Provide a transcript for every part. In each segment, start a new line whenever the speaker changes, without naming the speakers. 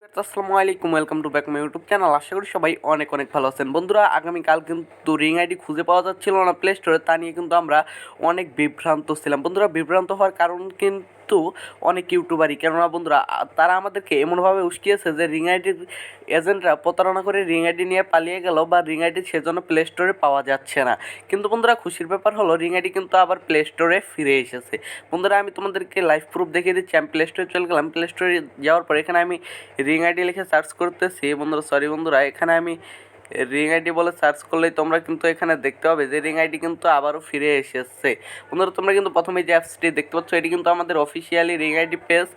আসসালামু আলাইকুম, welcome to back my YouTube channel. আশা করি সবাই অনেক অনেক ভালো আছেন। বন্ধুরা, আগামীকাল কিন্তু রিং আইডি খুঁজে পাওয়া যাচ্ছিল না প্লে স্টোরে, তা নিয়ে কিন্তু আমরা অনেক বিভ্রান্ত ছিলাম। বন্ধুরা, বিভ্রান্ত হওয়ার কারণ কিন্তু অনেক ইউটিউবারই, কেননা বন্ধুরা তারা আমাদেরকে এমনভাবে উস্কিয়েছে যে রিং আইডির এজেন্টরা প্রতারণা করে রিং আইডি নিয়ে পালিয়ে গেল, বা রিং আইডি সেজন্য প্লে স্টোরে পাওয়া যাচ্ছে না। কিন্তু বন্ধুরা, খুশির ব্যাপার হলো রিং আইডি কিন্তু আবার প্লে স্টোরে ফিরে এসেছে। বন্ধুরা, আমি তোমাদেরকে লাইভ প্রুফ দেখিয়ে দিচ্ছি। আমি প্লে স্টোরে চলে গেলাম। প্লে স্টোরে যাওয়ার পর এখানে আমি রিং আইডি লিখে সার্চ করতেছি। বন্ধুরা, এখানে আমি রিং আইডি বলে সার্চ করলেই তোমরা কিন্তু এখানে দেখতে পাবে যে রিং আইডি কিন্তু আবারও ফিরে এসেছে। বন্ধুরা, তোমরা কিন্তু প্রথমে যে অ্যাপসটি দেখতে পাচ্ছ, এটি কিন্তু আমাদের অফিসিয়ালি রিং আইডি পেজ।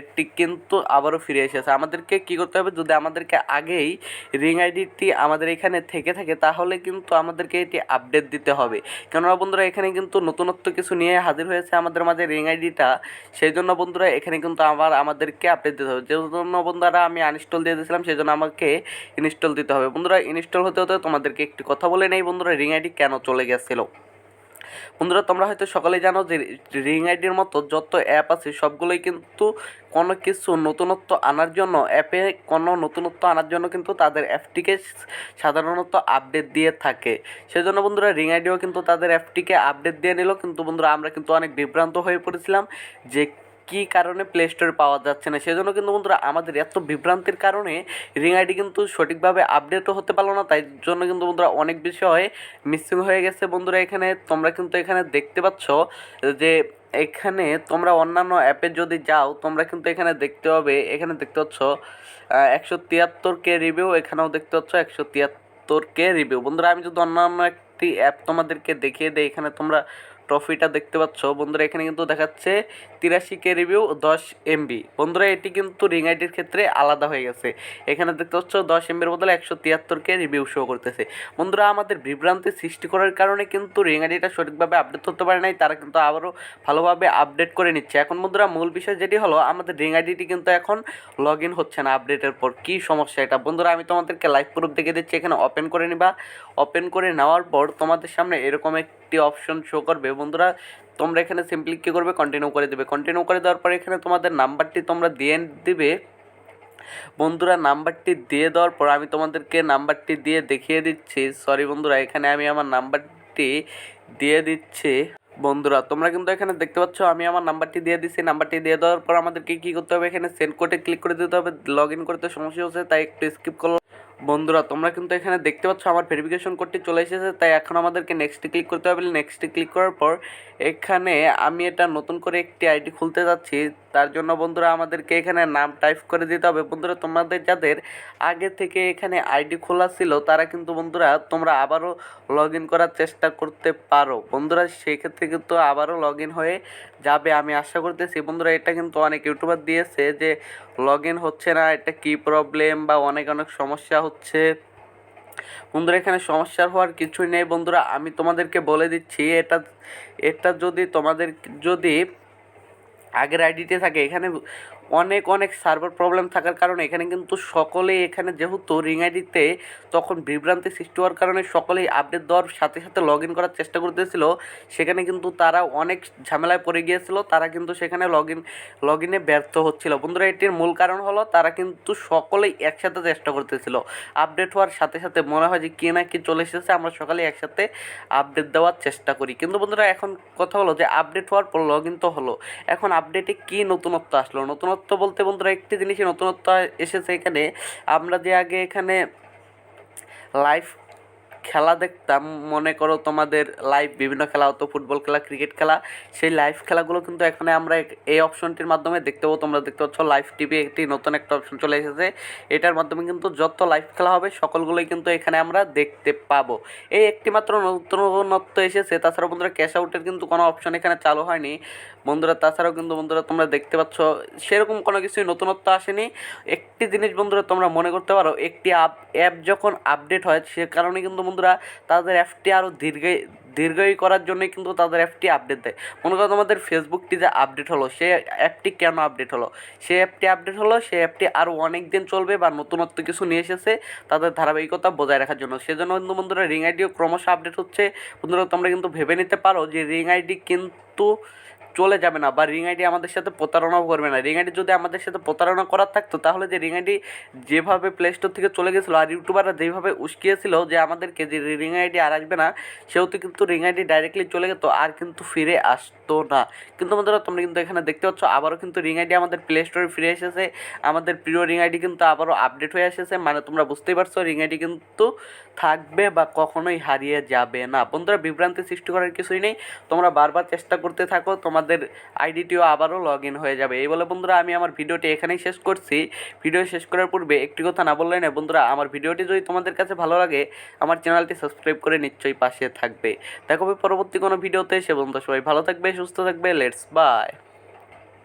এটি কিন্তু আবারও ফিরে এসেছে। আমাদেরকে কী করতে হবে, যদি আমাদেরকে আগেই রিং আইডিটি আমাদের এখানে থেকে থাকে তাহলে কিন্তু আমাদেরকে এটি আপডেট দিতে হবে। কেননা বন্ধুরা, এখানে কিন্তু নতুনত্ব কিছু নিয়ে হাজির হয়েছে আমাদের মাঝে রিং আইডিটা। সেই জন্য বন্ধুরা এখানে কিন্তু আমাদেরকে আপডেট দিতে হবে। যে জন্য বন্ধুরা আমি আনইনস্টল দিয়ে দিয়েছিলাম, সেই জন্য আমাকে ইনস্টল দিতে হবে। বন্ধুরা, ইনস্টল হতে হতে তোমাদেরকে একটি কথা বলে নেই বন্ধুরা, রিং আইডি কেন চলে গেছিলো। বন্ধুরা, তোমরা হয়তো সকলেই জানো যে রিং আইডির মতো যত অ্যাপ আছে সবগুলোই কিন্তু কোনো কিছু নতুনত্ব আনার জন্য, অ্যাপে কোনো নতুনত্ব আনার জন্য কিন্তু তাদের অ্যাপটিকে সাধারণত আপডেট দিয়ে থাকে। সেজন্য বন্ধুরা রিং আইডিও কিন্তু তাদের অ্যাপটিকে আপডেট দিয়ে নিল। কিন্তু বন্ধুরা আমরা কিন্তু অনেক বিভ্রান্ত হয়ে পড়েছিলাম যে কী কারণে প্লে স্টোরে পাওয়া যাচ্ছে না। সেজন্য কিন্তু বন্ধুরা আমাদের এত বিভ্রান্তির কারণে রিং আইডি কিন্তু সঠিকভাবে আপডেটও হতে পারলো না। তাই জন্য কিন্তু বন্ধুরা অনেক বিষয় মিসিং হয়ে গেছে। বন্ধুরা, তোমরা কিন্তু এখানে দেখতে পাচ্ছ যে এখানে তোমরা অন্যান্য অ্যাপে যদি যাও তোমরা কিন্তু এখানে দেখতে পাবে, এখানে দেখতে পাচ্ছ 173K রিভিউ, এখানেও দেখতে পাচ্ছ 173K রিভিউ। বন্ধুরা, আমি যদি অন্যান্য একটি অ্যাপ তোমাদেরকে দেখিয়ে দেই, এখানে তোমরা ট্রফিটা দেখতে পাচ্ছ। বন্ধুরা, এখানে কিন্তু দেখাচ্ছে 83K রিভিউ 10 MB। বন্ধুরা, এটি কিন্তু রিং আইডির ক্ষেত্রে আলাদা হয়ে গেছে। এখানে দেখতে পাচ্ছ 10 MBর বদলে 173K রিভিউ শো করতেছে। বন্ধুরা, আমাদের বিভ্রান্তি সৃষ্টি করার কারণে কিন্তু রিং আইডিটা সঠিকভাবে আপডেট করতে পারে নাই। তারা কিন্তু আবারও ভালোভাবে আপডেট করে নিচ্ছে। এখন বন্ধুরা মূল বিষয় যেটি হলো, আমাদের রিং আইডিটি কিন্তু এখন লগ ইন হচ্ছে না আপডেটের পর। কী সমস্যা এটা? বন্ধুরা, আমি তোমাদেরকে লাইভ প্রুফ দেখে দিচ্ছি। এখানে ওপেন করে নিবা। ওপেন করে নেওয়ার পর তোমাদের সামনে এরকম একটি অপশন শো করবে। বন্ধুরা, তোমরা এখানে সিম্পলি কী করবে, কন্টিনিউ করে দেবে। কন্টিনিউ করে দেওয়ার পর এখানে তোমাদের নাম্বারটি তোমরা দিয়ে দিবে। বন্ধুরা, নাম্বারটি দিয়ে দেওয়ার পর আমি তোমাদেরকে নাম্বারটি দিয়ে দেখিয়ে দিচ্ছি। বন্ধুরা, এখানে আমি আমার নাম্বারটি দিয়ে দিচ্ছি। বন্ধুরা, তোমরা কিন্তু এখানে দেখতে পাচ্ছ আমি আমার নাম্বারটি দিয়ে দিচ্ছি। নাম্বারটি দিয়ে দেওয়ার পর আমাদেরকে কী করতে হবে, এখানে সেন্ড কোডে ক্লিক করে দিতে হবে। লগ ইন করতে সমস্যা হচ্ছে, তাই একটু স্কিপ করলাম। বন্ধুরা, তোমরা কিন্তু এখানে দেখতে পাচ্ছ আমার ভেরিফিকেশন কোডটি চলে এসেছে, তাই এখন আমাদেরকে নেক্সটে ক্লিক করতে হবে। নেক্সটে ক্লিক করার পর এখানে আমি এটা নতুন করে একটি আইডি খুলতে যাচ্ছি। তার জন্য বন্ধুরা আমাদেরকে এখানে নাম টাইপ করে দিতে হবে। বন্ধুরা, তোমাদের যাদের আগে থেকে এখানে আইডি খোলা ছিল তারা কিন্তু বন্ধুরা তোমরা আবারও লগ ইন করার চেষ্টা করতে পারো। বন্ধুরা, সেই ক্ষেত্রে কিন্তু আবারও লগ ইন হয়ে যাবে আমি আশা করতেছি। বন্ধুরা, এটা কিন্তু অনেক ইউটিউবার দিয়েছে যে লগ ইন হচ্ছে না, এটা কী প্রবলেম বা অনেক সমস্যা হচ্ছে। বন্ধুরা, এখানে সমস্যার হওয়ার কিছুই নেই। বন্ধুরা, আমি তোমাদেরকে বলে দিচ্ছি, এটা যদি আগের আইডিতে থাকে, এখানে অনেক সার্ভার প্রবলেম থাকার কারণে এখানে কিন্তু সকলেই, এখানে যেহেতু রিং আইডিতে তখন বিভ্রান্তি সৃষ্টি হওয়ার কারণে সকলেই আপডেট দেওয়ার সাথে সাথে লগ ইন করার চেষ্টা করতেছিল। সেখানে কিন্তু তারা অনেক ঝামেলায় পড়ে গিয়েছিল। তারা কিন্তু সেখানে লগ ইনে ব্যর্থ হচ্ছিল। বন্ধুরা, এটির মূল কারণ হলো তারা কিন্তু সকলেই একসাথে চেষ্টা করতেছিল। আপডেট হওয়ার সাথে সাথে মনে হয় যে কী না কি চলে এসেছে, আমরা সকালে একসাথে আপডেট দেওয়ার চেষ্টা করি। কিন্তু বন্ধুরা, এখন কথা হলো যে আপডেট হওয়ার পর লগ ইন তো হলো, এখন আপডেটে কী নতুনত্ব আসলো? নতুনত্ব বলতে বন্ধুরা একটি জিনিসই নতুনত্ব এসেছে। এখানে আমরা যে আগে এখানে লাইভ খেলা দেখতাম, মনে করো তোমাদের লাইভ বিভিন্ন খেলা হতো, ফুটবল খেলা, ক্রিকেট খেলা, সেই লাইভ খেলাগুলো কিন্তু এখানে আমরা এই অপশনটির মাধ্যমে দেখতে পাবো। তোমরা দেখতে পাচ্ছ লাইভ টিভি একটি নতুন একটা অপশন চলে এসেছে। এটার মাধ্যমে কিন্তু যত লাইভ খেলা হবে সকলগুলোই কিন্তু এখানে আমরা দেখতে পাবো। এই একটি মাত্র নতুনত্ব এসেছে। তাছাড়া বন্ধুরা ক্যাশ আউটের কিন্তু কোনো অপশন এখানে চালু হয়নি। বন্ধুরা, তাছাড়াও কিন্তু বন্ধুরা তোমরা দেখতে পাচ্ছ সেরকম কোনো কিছুই নতুনত্ব আসেনি। একটি জিনিস বন্ধুরা তোমরা মনে করতে পারো, একটি অ্যাপ যখন আপডেট হয় সে কারণে কিন্তু বন্ধুরা তাদের অ্যাপটি আরও দীর্ঘই করার জন্যই কিন্তু তাদের অ্যাপটি আপডেট দেয়। মনে করো তোমাদের ফেসবুকটি যে আপডেট হলো, সে অ্যাপটি কেন আপডেট হলো? সেই অ্যাপটি আরও অনেক দিন চলবে বা নতুনত্ব কিছু নিয়ে এসেছে তাদের ধারাবাহিকতা বজায় রাখার জন্য। সেজন্য কিন্তু বন্ধুরা রিং আইডিও ক্রমশ আপডেট হচ্ছে। বন্ধুরা, তোমরা কিন্তু ভেবে নিতে পারো যে রিং আইডি কিন্তু চলে যাবে না বা রিং আইডি আমাদের সাথে প্রতারণাও করবে না। রিং আইডি যদি আমাদের সাথে প্রতারণা করার থাকতো তাহলে যে রিং আইডি যেভাবে প্লে স্টোর থেকে চলে গেছিলো আর ইউটিউবাররা যেভাবে উস্কিয়েছিল যে আমাদেরকে যে রিং আইডি আর আসবে না, সেহেতু কিন্তু রিং আইডি ডাইরেক্টলি চলে যেত আর কিন্তু ফিরে আসতো না। কিন্তু বন্ধুরা তোমরা কিন্তু এখানে দেখতে পাচ্ছ আবারও কিন্তু রিং আইডি আমাদের প্লে স্টোরে ফিরে এসেছে। আমাদের প্রিয় রিং আইডি কিন্তু আবারও আপডেট হয়ে এসেছে, মানে তোমরা বুঝতেই পারছো রিং আইডি কিন্তু থাকবে বা কখনোই হারিয়ে যাবে না। বন্ধুরা বিভ্রান্তি সৃষ্টি করার কিছুই নেই, তোমরা বারবার চেষ্টা করতে থাকো, তোমাদের আইডিটিও আবারও লগ ইন হয়ে যাবে। এই বলে বন্ধুরা আমি আমার ভিডিওটি এখানেই শেষ করছি। ভিডিও শেষ করার পূর্বে একটি কথা না বললে না বন্ধুরা, আমার ভিডিওটি যদি তোমাদের কাছে ভালো লাগে আমার চ্যানেলটি সাবস্ক্রাইব করে নিশ্চয়ই পাশে থাকবে। দেখা হবে পরবর্তী কোনো ভিডিওতে। সে বন্ধু সবাই ভালো থাকবে, সুস্থ থাকবে। Let's by.